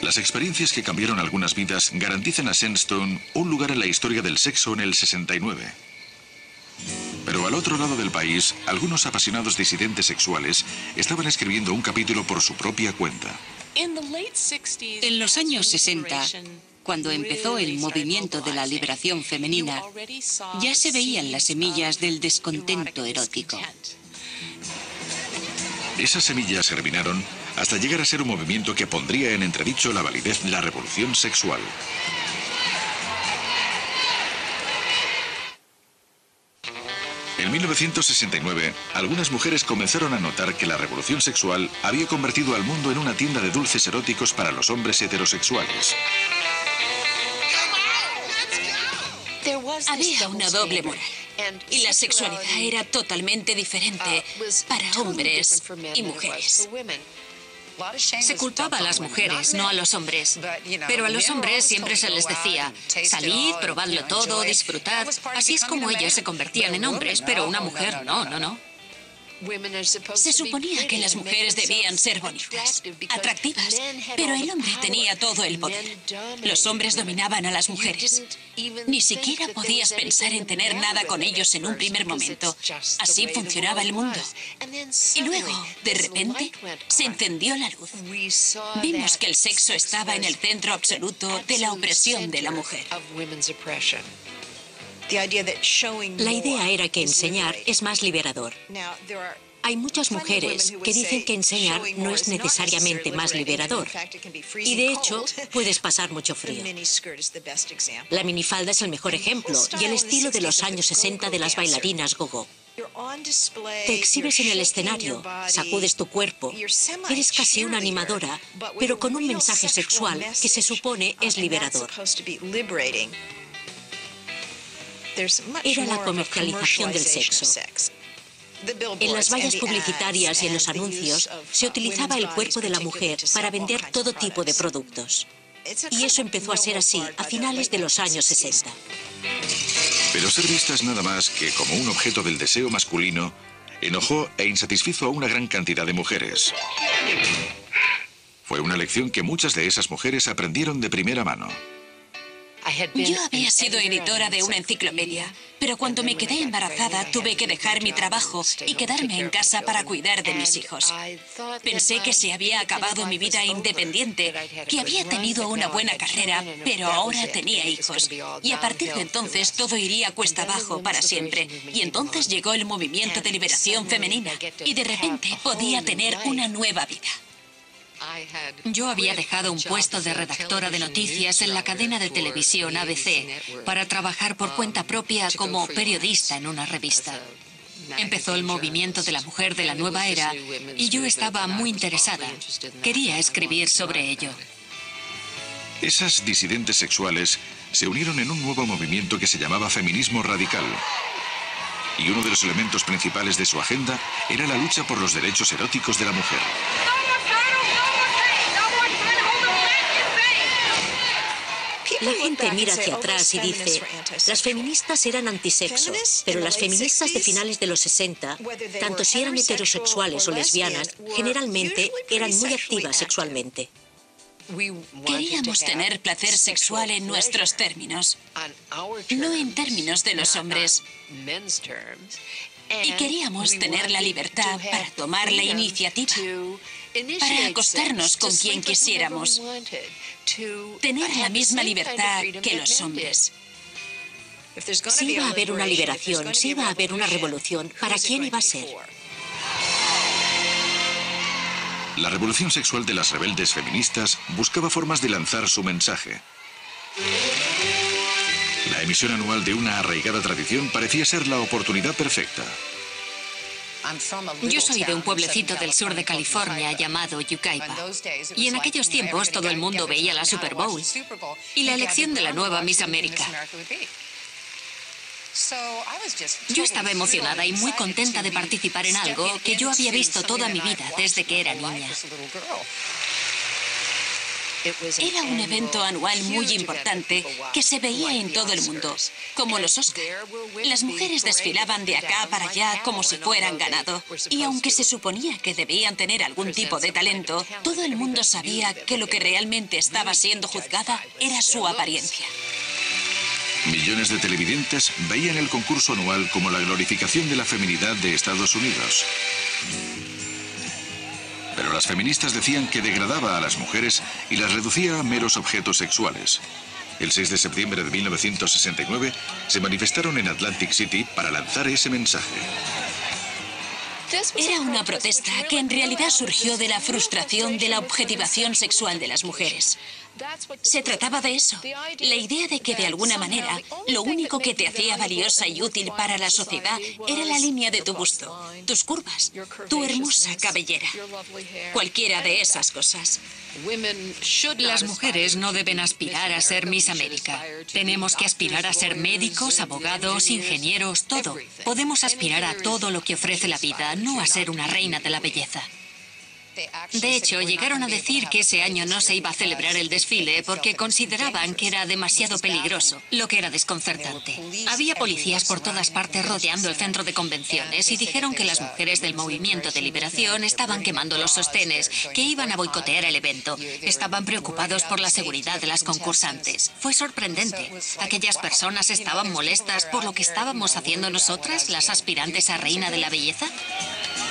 Las experiencias que cambiaron algunas vidas garantizan a Sandstone un lugar en la historia del sexo en el 69. Pero al otro lado del país, algunos apasionados disidentes sexuales estaban escribiendo un capítulo por su propia cuenta. En los años 60, cuando empezó el movimiento de la liberación femenina, ya se veían las semillas del descontento erótico. Esas semillas germinaron hasta llegar a ser un movimiento que pondría en entredicho la validez de la revolución sexual. En 1969, algunas mujeres comenzaron a notar que la revolución sexual había convertido al mundo en una tienda de dulces eróticos para los hombres heterosexuales. Había una doble moral, y la sexualidad era totalmente diferente para hombres y mujeres. Se culpaba a las mujeres, no a los hombres. Pero a los hombres siempre se les decía, salid, probadlo todo, disfrutad. Así es como ellos se convertían en hombres, pero una mujer no. Se suponía que las mujeres debían ser bonitas, atractivas, pero el hombre tenía todo el poder. Los hombres dominaban a las mujeres. Ni siquiera podías pensar en tener nada con ellos en un primer momento. Así funcionaba el mundo. Y luego, de repente, se encendió la luz. Vimos que el sexo estaba en el centro absoluto de la opresión de la mujer. La idea era que enseñar es más liberador. Hay muchas mujeres que dicen que enseñar no es necesariamente más liberador. Y de hecho, puedes pasar mucho frío. La minifalda es el mejor ejemplo y el estilo de los años 60 de las bailarinas go-go. Te exhibes en el escenario, sacudes tu cuerpo, eres casi una animadora, pero con un mensaje sexual que se supone es liberador. Era la comercialización del sexo. En las vallas publicitarias y en los anuncios se utilizaba el cuerpo de la mujer para vender todo tipo de productos. Y eso empezó a ser así a finales de los años 60. Pero ser vistas nada más que como un objeto del deseo masculino enojó e insatisfizo a una gran cantidad de mujeres. Fue una lección que muchas de esas mujeres aprendieron de primera mano. Yo había sido editora de una enciclopedia, pero cuando me quedé embarazada tuve que dejar mi trabajo y quedarme en casa para cuidar de mis hijos. Pensé que se había acabado mi vida independiente, que había tenido una buena carrera, pero ahora tenía hijos. Y a partir de entonces todo iría cuesta abajo para siempre. Y entonces llegó el movimiento de liberación femenina y de repente podía tener una nueva vida. Yo había dejado un puesto de redactora de noticias en la cadena de televisión ABC para trabajar por cuenta propia como periodista en una revista. Empezó el movimiento de la mujer de la nueva era y yo estaba muy interesada. Quería escribir sobre ello. Esas disidentes sexuales se unieron en un nuevo movimiento que se llamaba feminismo radical. Y uno de los elementos principales de su agenda era la lucha por los derechos eróticos de la mujer. La gente mira hacia atrás y dice, las feministas eran antisexo, pero las feministas de finales de los 60, tanto si eran heterosexuales o lesbianas, generalmente eran muy activas sexualmente. Queríamos tener placer sexual en nuestros términos, no en términos de los hombres. Y queríamos tener la libertad para tomar la iniciativa, para acostarnos con quien quisiéramos, tener la misma libertad que los hombres. Si iba a haber una liberación, si iba a haber una revolución, ¿para quién iba a ser? La revolución sexual de las rebeldes feministas buscaba formas de lanzar su mensaje. La emisión anual de una arraigada tradición parecía ser la oportunidad perfecta. Yo soy de un pueblecito del sur de California llamado Yucaipa. Y en aquellos tiempos todo el mundo veía la Super Bowl y la elección de la nueva Miss América. Yo estaba emocionada y muy contenta de participar en algo que yo había visto toda mi vida desde que era niña. Era un evento anual muy importante que se veía en todo el mundo, como los Oscar. Las mujeres desfilaban de acá para allá como si fueran ganado. Y aunque se suponía que debían tener algún tipo de talento, todo el mundo sabía que lo que realmente estaba siendo juzgada era su apariencia. Millones de televidentes veían el concurso anual como la glorificación de la feminidad de Estados Unidos. Pero las feministas decían que degradaba a las mujeres y las reducía a meros objetos sexuales. El 6 de septiembre de 1969 se manifestaron en Atlantic City para lanzar ese mensaje. Era una protesta que en realidad surgió de la frustración de la objetivación sexual de las mujeres. Se trataba de eso, la idea de que de alguna manera lo único que te hacía valiosa y útil para la sociedad era la línea de tu busto, tus curvas, tu hermosa cabellera, cualquiera de esas cosas. Las mujeres no deben aspirar a ser Miss América. Tenemos que aspirar a ser médicos, abogados, ingenieros, todo. Podemos aspirar a todo lo que ofrece la vida, no a ser una reina de la belleza. De hecho, llegaron a decir que ese año no se iba a celebrar el desfile porque consideraban que era demasiado peligroso, lo que era desconcertante. Había policías por todas partes rodeando el centro de convenciones y dijeron que las mujeres del Movimiento de Liberación estaban quemando los sostenes, que iban a boicotear el evento. Estaban preocupados por la seguridad de las concursantes. Fue sorprendente. Aquellas personas estaban molestas por lo que estábamos haciendo nosotras, las aspirantes a reina de la belleza.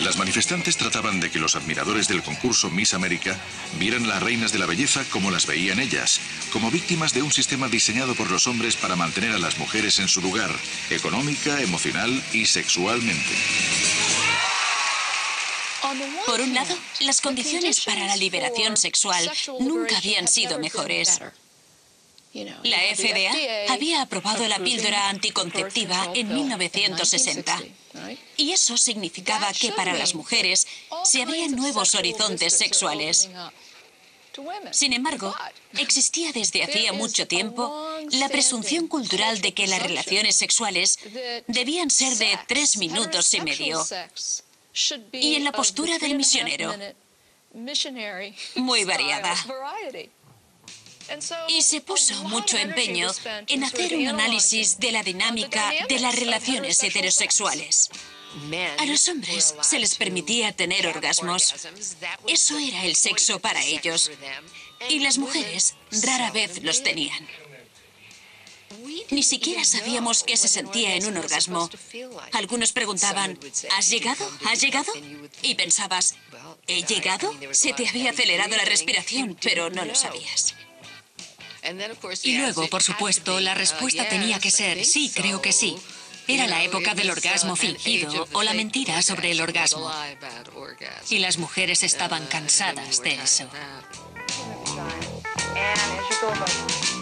Las manifestantes trataban de que los admiradores del concurso Miss América vieran las reinas de la belleza como las veían ellas, como víctimas de un sistema diseñado por los hombres para mantener a las mujeres en su lugar, económica, emocional y sexualmente. Por un lado, las condiciones para la liberación sexual nunca habían sido mejores. La FDA había aprobado la píldora anticonceptiva en 1960. Y eso significaba que para las mujeres se abrían nuevos horizontes sexuales. Sin embargo, existía desde hacía mucho tiempo la presunción cultural de que las relaciones sexuales debían ser de 3 minutos y medio. Y en la postura del misionero, muy variada. Y se puso mucho empeño en hacer un análisis de la dinámica de las relaciones heterosexuales. A los hombres se les permitía tener orgasmos. Eso era el sexo para ellos. Y las mujeres rara vez los tenían. Ni siquiera sabíamos qué se sentía en un orgasmo. Algunos preguntaban, ¿has llegado? ¿Has llegado? Y pensabas, ¿he llegado? Se te había acelerado la respiración, pero no lo sabías. Y luego, por supuesto, la respuesta tenía que ser, sí, creo que sí. Era la época del orgasmo fingido o la mentira sobre el orgasmo. Y las mujeres estaban cansadas de eso.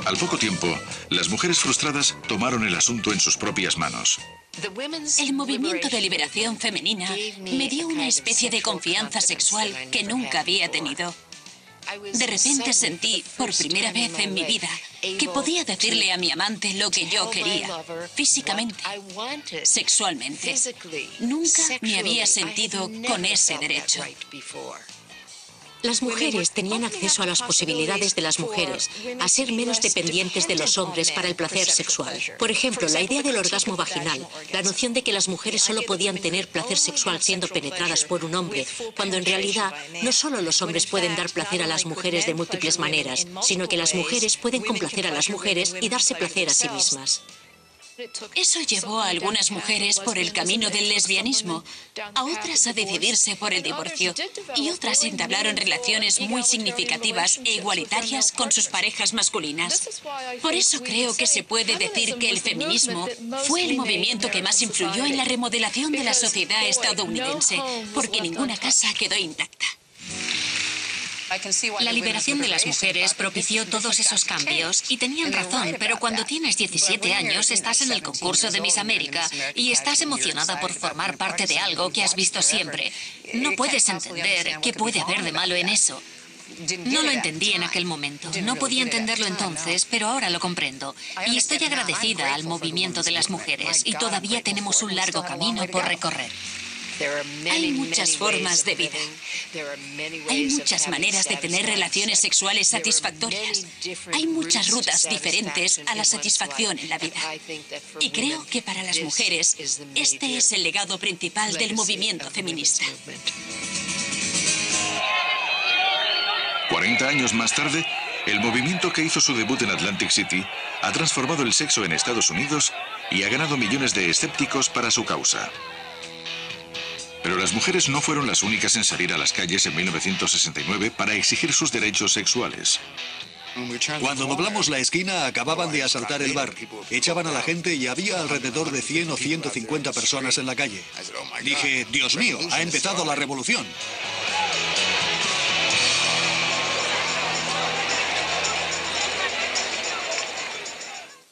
Al poco tiempo, las mujeres frustradas tomaron el asunto en sus propias manos. El movimiento de liberación femenina me dio una especie de confianza sexual que nunca había tenido. De repente sentí, por primera vez en mi vida, que podía decirle a mi amante lo que yo quería, físicamente, sexualmente. Nunca me había sentido con ese derecho. Las mujeres tenían acceso a las posibilidades de las mujeres, a ser menos dependientes de los hombres para el placer sexual. Por ejemplo, la idea del orgasmo vaginal, la noción de que las mujeres solo podían tener placer sexual siendo penetradas por un hombre, cuando en realidad no solo los hombres pueden dar placer a las mujeres de múltiples maneras, sino que las mujeres pueden complacer a las mujeres y darse placer a sí mismas. Eso llevó a algunas mujeres por el camino del lesbianismo, a otras a decidirse por el divorcio y otras entablaron relaciones muy significativas e igualitarias con sus parejas masculinas. Por eso creo que se puede decir que el feminismo fue el movimiento que más influyó en la remodelación de la sociedad estadounidense, porque ninguna casa quedó intacta. La liberación de las mujeres propició todos esos cambios y tenían razón, pero cuando tienes 17 años estás en el concurso de Miss América y estás emocionada por formar parte de algo que has visto siempre. No puedes entender qué puede haber de malo en eso. No lo entendí en aquel momento, no podía entenderlo entonces, pero ahora lo comprendo. Y estoy agradecida al movimiento de las mujeres y todavía tenemos un largo camino por recorrer. Hay muchas formas de vida. Hay muchas maneras de tener relaciones sexuales satisfactorias. Hay muchas rutas diferentes a la satisfacción en la vida. Y creo que para las mujeres, este es el legado principal del movimiento feminista. 40 años más tarde, el movimiento que hizo su debut en Atlantic City ha transformado el sexo en Estados Unidos y ha ganado millones de escépticos para su causa. Pero las mujeres no fueron las únicas en salir a las calles en 1969 para exigir sus derechos sexuales. Cuando doblamos la esquina, acababan de asaltar el bar. Echaban a la gente y había alrededor de 100 o 150 personas en la calle. Dije, Dios mío, ha empezado la revolución.